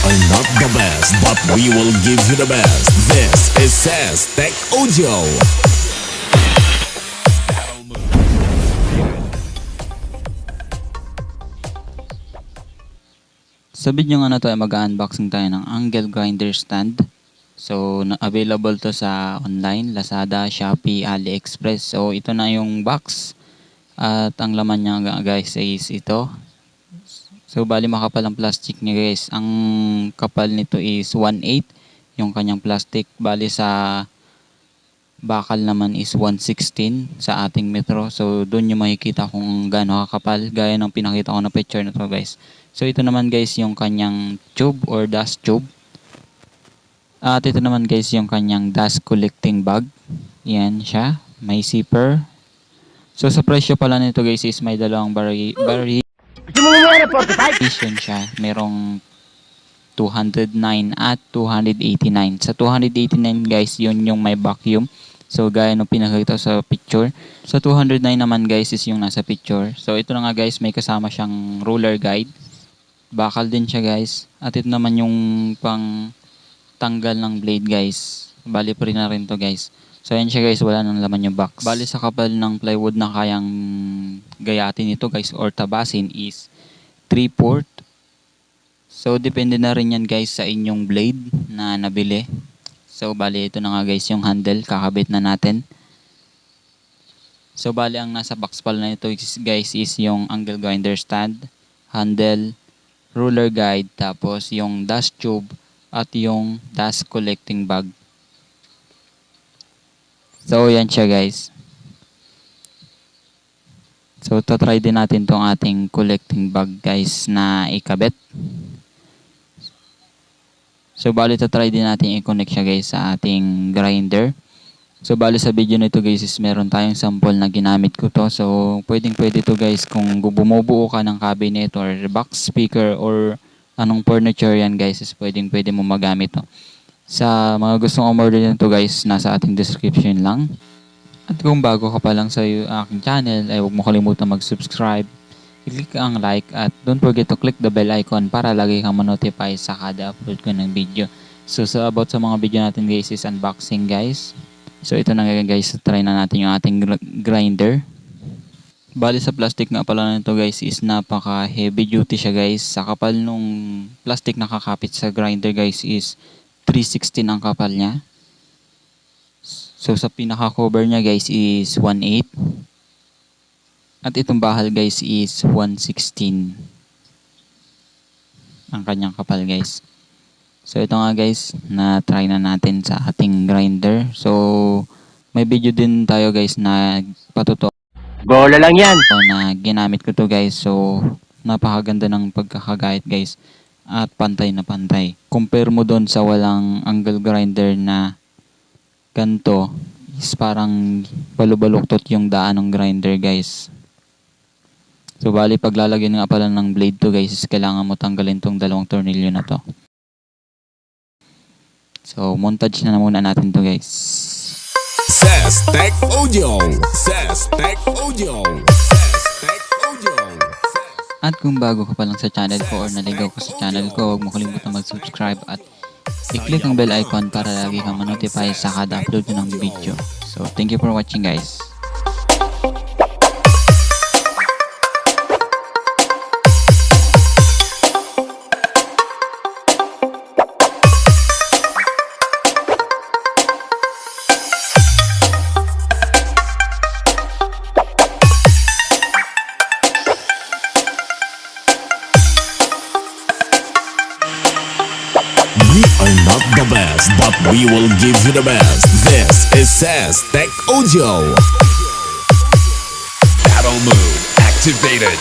are not the best, but we will give you the best. This is Says Tech Audio. Sa video nga na to ay mag-unboxing tayo ng angle grinder stand. So, available to sa online, Lazada, Shopee, AliExpress. So, ito na yung box. At ang laman niya guys is ito. So, bali makapal ang plastic niya guys. Ang kapal nito is 1/8 yung kanyang plastic. Bali sa bakal naman is 1/16 sa ating metro. So, doon yung makikita kung gaano kakapal. Gaya ng pinakita ko na picture na to guys. So, ito naman guys yung kanyang tube or dust tube. At ito naman guys yung kanyang dust collecting bag. Yan siya. May zipper. So, sa presyo pala nito guys is may dalawang variation siya. Merong 209 at 289. Sa 289 guys, yun yung may vacuum. So, gaya nung pinakita sa picture. Sa 209 naman guys is yung nasa picture. So, ito na nga guys, may kasama siyang ruler guide. Bakal din siya guys. At ito naman yung pang tanggal ng blade guys. Bali pa rin na rin to guys. So, ayan siya guys, wala nang laman yung box. Bali sa kapal ng plywood na kayang gayatin ito guys or tabasin is 3/4. So, depende na rin yan guys sa inyong blade na nabili. So, bali ito na nga guys yung handle. Kakabit na natin. So, bali ang nasa box pala na ito guys is yung angle grinder stand, handle, ruler guide, tapos yung dust tube at yung dust collecting bag. So, yan siya guys. So, try din natin tong ating collecting bag guys na ikabit. So, bali try din natin i-connect siya guys sa ating grinder. So, bali sa video nito guys is meron tayong sample na ginamit ko to. So, pwede to guys kung bumubuo ka ng cabinet or box speaker or anong furniture yan guys is pwede mo magamit to. Sa mga gustong umorder nito guys, nasa ating description lang. At kung bago ka pa lang sa aking channel, ay huwag mo kalimutan mag-subscribe. I-click ang like at don't forget to click the bell icon para lagi kang ma-notify sa kada upload ko ng video. So, about sa mga video natin guys is unboxing guys. So, ito na guys, try na natin yung ating grinder. Bali sa plastic nga pala nito guys is napaka heavy duty siya guys. Sa kapal nung plastic nakakapit sa grinder guys is 316 ang kapal niya. So, sa pinaka-cover niya guys is 1/8. At itong bahal guys is 1/16 ang kanyang kapal guys. So, ito nga guys, na-try na natin sa ating grinder. So, may video din tayo guys na patuto. Bola lang yan! Na ginamit ko to guys. So, napakaganda ng pagkakagayat guys. At pantay na pantay. Compare mo doon sa walang angle grinder na ganito, is parang balubaluktot yung daan ng grinder guys. So, bali paglalagyan nga pala ng blade to guys, is kailangan mo tanggalin tong dalawang tornilyo na to. So, montage na muna natin to guys. Says Tech Audio. Says Tech Audio. Says Tech Audio. At kung bago ka pa lang sa channel ko or naligaw ka sa channel ko, huwag mo kalimutan mag-subscribe at i-click ang bell icon para lagi kang ma-notify sa kada upload ko ng video. So, thank you for watching guys. We are not the best, but we will give you the best. This is Says Tech Audio. Battle mode activated.